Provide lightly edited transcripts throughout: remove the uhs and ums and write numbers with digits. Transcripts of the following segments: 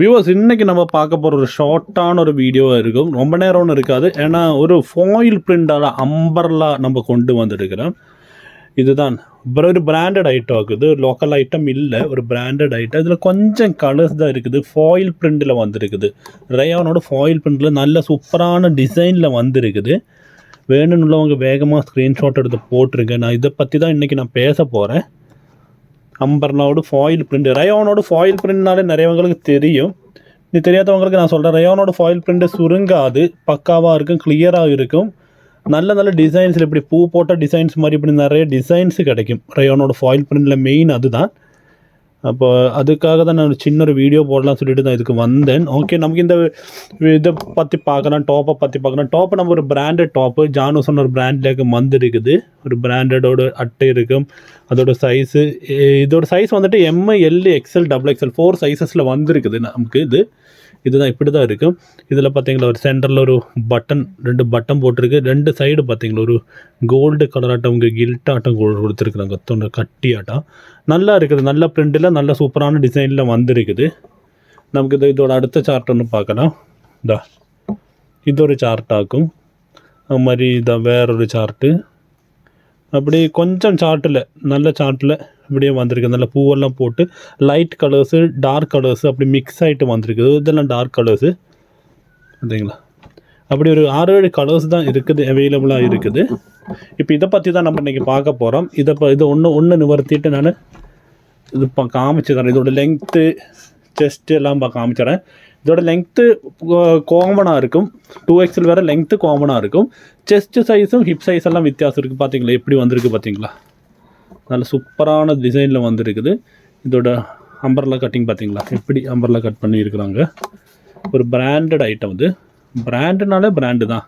Viewers இன்றைக்கி நம்ம பார்க்க போகிற ஒரு ஷார்ட்டான ஒரு வீடியோவாக இருக்கும். ரொம்ப நேரம்னு இருக்காது. ஏன்னா ஒரு ஃபாயில் பிரிண்டால் அம்பர்லா நம்ம கொண்டு வந்துருக்கிறோம். இதுதான் ஒரு பிராண்டட் ஐட்டம் ஆகுது. லோக்கல் ஐட்டம் இல்லை, ஒரு பிராண்டட் ஐட்டம். இதில் கொஞ்சம் கலர்ஸ் தான் இருக்குது. ஃபாயில் பிரிண்டில் வந்துருக்குது. ரயானோட ஃபாயில் பிரிண்டில் நல்ல சூப்பரான டிசைனில் வந்துருக்குது. வேணும்னுள்ளவங்க வேகமாக ஸ்க்ரீன்ஷாட் எடுத்து போட்டிருங்க. நான் இதை பற்றி தான் இன்றைக்கி நான் பேச போகிறேன். அம்பர்லாவோட ஃபாயில் பிரிண்ட், ரயானோட ஃபாயில் பிரிண்ட்னாலே நிறையவங்களுக்கு தெரியும். இது தெரியாதவங்களுக்கு நான் சொல்கிறேன். ரயானோட ஃபாயில் பிரிண்ட்டு சுருங்காது, பக்காவாக இருக்கும், கிளியராக இருக்கும். நல்ல நல்ல டிசைன்ஸில் இப்படி பூ போட்ட டிசைன்ஸ் மாதிரி இப்படி நிறைய டிசைன்ஸு கிடைக்கும். ரயானோட ஃபாயில் பிரிண்டில் மெயின் அதுதான். அப்போ அதுக்காக தான் நான் சின்ன ஒரு வீடியோ போடலாம் சொல்லிட்டு தான் இதுக்கு வந்தேன். ஓகே, நமக்கு இந்த இதை பற்றி பார்க்கலாம், டாப்பை பற்றி பார்க்கலாம். டாப்பு நம்ம ஒரு பிராண்டட் டாப்பு, ஜானுசன் ஒரு பிராண்ட்லேயே வந்துருக்குது. ஒரு பிராண்டடோட அட்டை இருக்கும். அதோட சைஸு, இதோட சைஸ் வந்துட்டு எம்எல், எக்ஸ்எல், XXL 4 சைஸஸில் வந்துருக்குது நமக்கு. இதுதான் இப்படி தான் இருக்கும். இதில் பார்த்தீங்களா ஒரு சென்டரில் ஒரு பட்டன், 2 பட்டன் போட்டிருக்கு. 2 சைடு பார்த்தீங்களா ஒரு கோல்டு கலராட்டம், இங்கே கில்ட் ஆட்டம் கொடுத்துருக்குறாங்க, தொண்டை கட்டி ஆட்டம். நல்லா இருக்குது. நல்ல பிரிண்டில் நல்ல சூப்பரான டிசைனில் வந்துருக்குது. நமக்கு இதோட அடுத்த சார்ட் ஒன்று பார்க்கலாம். இது ஒரு சார்ட்டாகும். அது மாதிரி இதான் வேறொரு சார்ட்டு. அப்படி கொஞ்சம் சார்ட்டில், நல்ல சார்ட்டில் இப்படியே வந்திருக்கு. நல்ல பூவெல்லாம் போட்டு லைட் கலர்ஸு, டார்க் கலர்ஸு அப்படி மிக்ஸ் ஆகிட்டு வந்திருக்குது. இதெல்லாம் டார்க் கலர்ஸு பார்த்தீங்களா. அப்படி ஒரு 6-7 கலர்ஸ் தான் இருக்குது, அவைலபிளாக இருக்குது. இப்போ இதை பற்றி தான் நம்ம இன்றைக்கி பார்க்க போகிறோம். இதை ஒன்று நிவர்த்திட்டு நான் இது காமிச்சுக்கிறேன். இதோட லெங்க்த்து, செஸ்ட்டு எல்லாம் காமிச்சிடறேன். இதோட லெங்க்த்து காமனாக இருக்கும். 2XL வேறு லெங்க்த்து காமனாக இருக்கும். செஸ்ட்டு சைஸும் ஹிப் சைஸ் எல்லாம் வித்தியாசம் இருக்குது. பார்த்தீங்களா எப்படி வந்திருக்கு பார்த்தீங்களா. நல்ல சூப்பரான டிசைனில் வந்துருக்குது. இதோட அம்பர்லா கட்டிங் பார்த்தீங்களா, எப்படி அம்பர்லா கட் பண்ணியிருக்கிறாங்க. ஒரு பிராண்டட் ஐட்டம். இது பிராண்டுனாலே பிராண்டு தான்.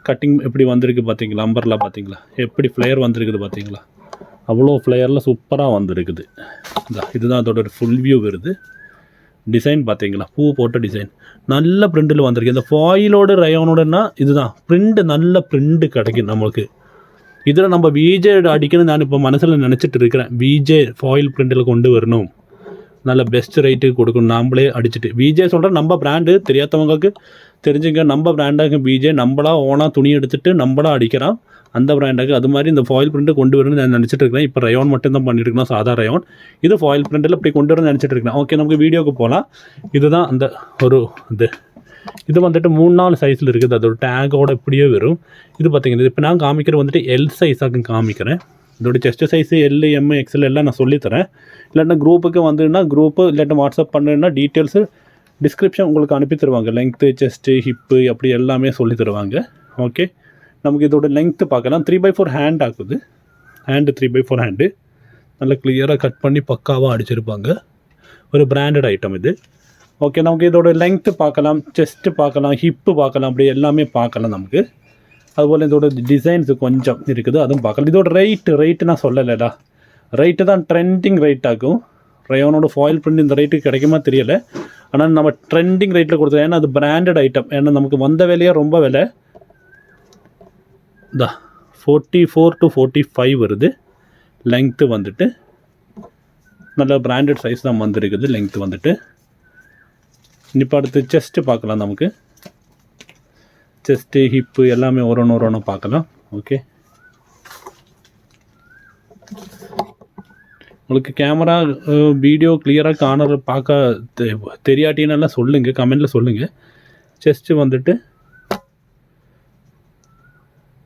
கட்டிங் எப்படி வந்திருக்கு பார்த்தீங்களா. அம்பர்லா பார்த்தீங்களா, எப்படி ஃப்ளேயர் வந்திருக்குது பார்த்தீங்களா. அவ்வளோ ஃப்ளேயரில் சூப்பராக வந்திருக்குது. இதுதான் அதோட ஒரு ஃபுல் வியூ வருது. டிசைன் பார்த்தீங்களா, பூ போட்ட டிசைன் நல்ல பிரிண்டில் வந்திருக்கு. இந்த ஃபாயிலோட ரயானோடனா இதுதான் பிரிண்ட், நல்ல பிரிண்ட் கிடைக்கும் நம்மளுக்கு. இதில் நம்ம விஜே அடிக்கணும்னு நான் இப்போ மனசில் நினச்சிட்டு இருக்கிறேன். விஜே ஃபாயில் பிரிண்டில் கொண்டு வரணும், நல்ல பெஸ்ட் ரேட்டுக்கு கொடுக்கணும். நாம்ளே அடிச்சுட்டு விஜே சொல்கிறேன். நம்ம பிராண்டு தெரியாதவங்களுக்கு தெரிஞ்சுங்க. நம்ம பிராண்டாக விஜே நம்மளாக ஓனாக துணி எடுத்துகிட்டு நம்மளாக அடிக்கிறான் அந்த பிராண்டாக. அது மாதிரி இந்த ஃபாயில் பிரிண்ட்டு கொண்டு வரணும்னு நான் நினச்சிட்டு இருக்கிறேன். இப்போ ரயான் மட்டும்தான் பண்ணியிருக்கணும், சாதா ரயான். இது ஃபாயில் பிரிண்டில் இப்படி கொண்டு வரணும்னு நினச்சிட்டு இருக்கிறேன். ஓகே, நமக்கு வீடியோக்கு போகலாம். இதுதான் அந்த ஒரு இது வந்துட்டு 3-4 சைஸில் இருக்குது. அதோட டேகோட இப்படியே வரும். இது பார்த்தீங்கன்னா இப்போ நான் காமிக்கிற வந்துட்டு எல் சைஸாக காமிக்கிறேன். இதோட chest size L, M, XL எல்லாம் நான் சொல்லித்தரேன். இல்லாட்டா குரூப்புக்கு வந்துன்னா குரூப்பு, இல்லாட்டா வாட்ஸ்அப் பண்ணுன்னா டீட்டெயில்ஸு டிஸ்கிரிப்ஷன் உங்களுக்கு அனுப்பி தருவாங்க. லெங்க்த்து, செஸ்ட்டு, ஹிப்பு அப்படி எல்லாமே சொல்லி தருவாங்க. ஓகே, நமக்கு இதோட லெங்க்த்து பார்க்கலாம். 3/4 ஹேண்ட் ஆகுது. ஹேண்டு 3/4 ஹேண்டு நல்லா கிளியராக கட் பண்ணி பக்காவாக அடிச்சிருப்பாங்க. ஒரு பிராண்டட் ஐட்டம் இது. ஓகே, நமக்கு இதோட லெங்க்த்து பார்க்கலாம், செஸ்ட்டு பார்க்கலாம், ஹிப்பு பார்க்கலாம், அப்படி எல்லாமே பார்க்கலாம் நமக்கு. அதுபோல் இதோட டிசைன்ஸு கொஞ்சம் இருக்குது, அதுவும் பார்க்கலாம். இதோட ரேட்டு நான் சொல்லலைடா. ரேட்டு தான் ட்ரெண்டிங் ரேட் ஆகும். ரயானோட ஃபாயில் பிரிண்ட் இந்த ரேட்டுக்கு கிடைக்குமா தெரியலை. ஆனால் நம்ம ட்ரெண்டிங் ரேட்டில் கொடுத்தோம். ஏன்னா அது பிராண்டட் ஐட்டம். ஏன்னா நமக்கு வந்த விலையே ரொம்ப விலை. 44 to 45 வருது. லெங்க்த்து வந்துட்டு நல்ல பிராண்டட் சைஸ் தான் வந்துருக்குது. லெங்க்த்து வந்துட்டு இப்போ அடுத்து செஸ்ட்டு பார்க்கலாம். நமக்கு செஸ்ட்டு, ஹிப்பு எல்லாமே ஒரு ஒன்று பார்க்கலாம். ஓகே, உங்களுக்கு கேமரா வீடியோ கிளியராக பார்க்க தெரியாட்டினெல்லாம் சொல்லுங்கள், கமெண்டில் சொல்லுங்கள். செஸ்ட்டு வந்துட்டு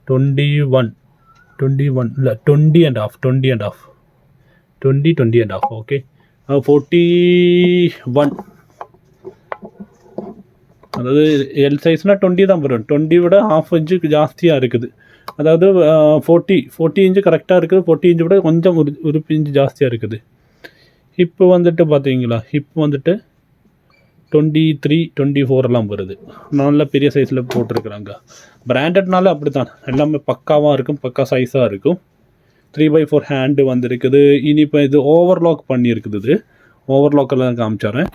21 இல்லை 20.5 ஓகே. 41, அதாவது எல் சைஸ்னால் 20 தான் வரும். 20 விட 1/2 இன்ச்சுக்கு ஜாஸ்தியாக இருக்குது. அதாவது 40 இன்ச்சு கரெக்டாக இருக்குது. 40 இன்ச்சு விட கொஞ்சம் ஒரு இன்ச்சு ஜாஸ்தியாக இருக்குது. ஹிப்பு வந்துட்டு பார்த்தீங்களா, ஹிப் வந்துட்டு 23, 24 எல்லாம் வருது. நல்ல பெரிய சைஸில் போட்டிருக்குறாங்க. பிராண்டட்னால அப்படி தான் எல்லாமே பக்காவாக இருக்கும், பக்கா சைஸாக இருக்கும். 3/4 ஹேண்டு வந்திருக்குது. இனி இப்போ இது ஓவர்லாக் பண்ணியிருக்குது. இது ஓவர்லாக்கெல்லாம் காமிச்சிட்றேன்.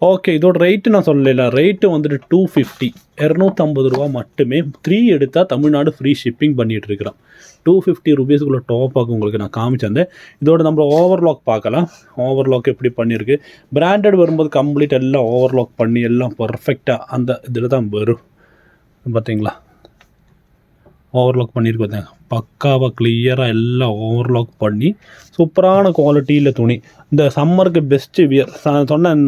ஓகே, இதோட ரேட்டு நான் சொல்லல. ரேட்டு வந்துட்டு 250, 250 ரூபா மட்டுமே. 3 எடுத்தால் தமிழ்நாடு ஃப்ரீ ஷிப்பிங் பண்ணிகிட்டு இருக்கிறோம். 250 ருபீஸுக்குள்ளே டாப்பாக உங்களுக்கு நான் காமிச்சிருந்தேன். இதோட நம்ம ஓவர்லாக் பார்க்கலாம். ஓவர்லாக் எப்படி பண்ணியிருக்கு. பிராண்டட் வரும்போது கம்ப்ளீட் எல்லாம் ஓவர்லாக் பண்ணி எல்லாம் பர்ஃபெக்டாக அந்த இதில் தான் வரும். பார்த்தீங்களா, ஓவர்லாக் பண்ணியிருக்கு பார்த்தீங்க, பக்காவாக கிளியராக எல்லாம் ஓவர்லாக் பண்ணி சூப்பரான குவாலிட்டியில் துணி. இந்த சம்மருக்கு பெஸ்ட்டு வியர் சொன்னேன்.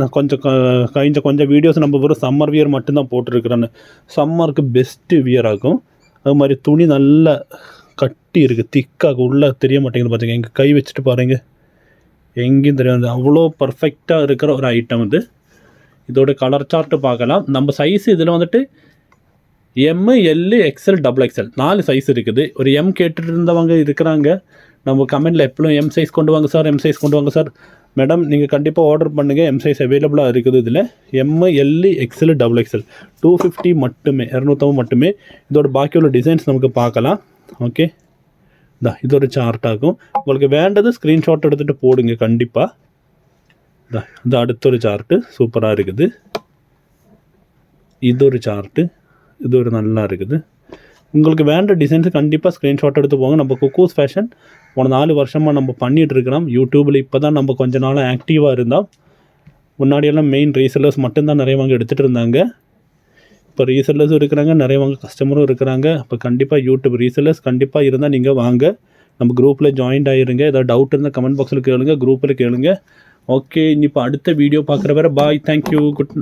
கொஞ்சம் வீடியோஸ் நம்ம வெறும் சம்மர் வியர் மட்டும்தான் போட்டிருக்கிறேன்னு. சம்மருக்கு பெஸ்ட்டு வியர் ஆகும். அது மாதிரி துணி நல்லா கட்டி இருக்குது, திக்காக உள்ளே தெரிய மாட்டேங்குது. பார்த்தீங்க, இங்கே கை வச்சுட்டு பாருங்கள், எங்கேயும் தெரியாது. அவ்வளோ பர்ஃபெக்டாக இருக்கிற ஒரு ஐட்டம் இது. இதோட கலர் சார்ட்டு பார்க்கலாம். நம்ம சைஸ் இதில் வந்துட்டு M, L, XL, XXL 4 size இருக்குது. ஒரு எம் கேட்டுட்டு இருந்தவங்க இருக்கிறாங்க. நம்ம கமெண்டில் எப்பவும் எம் சைஸ் கொண்டு வாங்க சார், எம் சைஸ் கொண்டு வாங்க சார். மேடம், நீங்கள் கண்டிப்பாக ஆர்டர் பண்ணுங்கள். எம் சைஸ் அவைலபிளாக இருக்குது. இதில் எம், எல், எக்ஸ்எல், XXL 250 மட்டுமே, 250 மட்டுமே. இதோட பாக்கி உள்ள டிசைன்ஸ் நமக்கு பார்க்கலாம். ஓகே, இது ஒரு சார்ட் ஆகும். உங்களுக்கு வேண்டது ஸ்க்ரீன்ஷாட் எடுத்துகிட்டு போடுங்க கண்டிப்பாக. இது அடுத்த ஒரு சார்ட்டு சூப்பராக இருக்குது. இது ஒரு சார்ட்டு, இது ஒரு நல்லா இருக்குது. உங்களுக்கு வேண்ட டிசைன்ஸு கண்டிப்பாக ஸ்க்ரீன்ஷாட் எடுத்து போங்க. நம்ம குக்கூஸ் ஃபேஷன் 4 வருஷமாக நம்ம பண்ணிகிட்ருக்கிறோம். யூடியூப்பில் இப்போ தான் நம்ம கொஞ்ச நாளாக ஆக்டிவாக இருந்தோம். முன்னாடியெல்லாம் மெயின் ரீசெல்லர்ஸ் மட்டும்தான் நிறையவங்க எடுத்துகிட்டு இருந்தாங்க. இப்போ ரீசெல்லர்ஸும் இருக்கிறாங்க, நிறையவங்க கஸ்டமரும் இருக்கிறாங்க. இப்போ கண்டிப்பாக யூடியூப் ரீசெல்லர்ஸ் கண்டிப்பாக இருந்தால் நீங்கள் வாங்க, நம்ம குரூப்பில் ஜாயின்ட் ஆகிருங்க. ஏதாவது டவுட் இருந்தால் கமெண்ட் பாக்ஸில் கேளுங்க, குரூப்பில் கேளுங்க. ஓகே, இப்போ அடுத்த வீடியோ பார்க்குற வரை பாய், தேங்க்யூ, குட்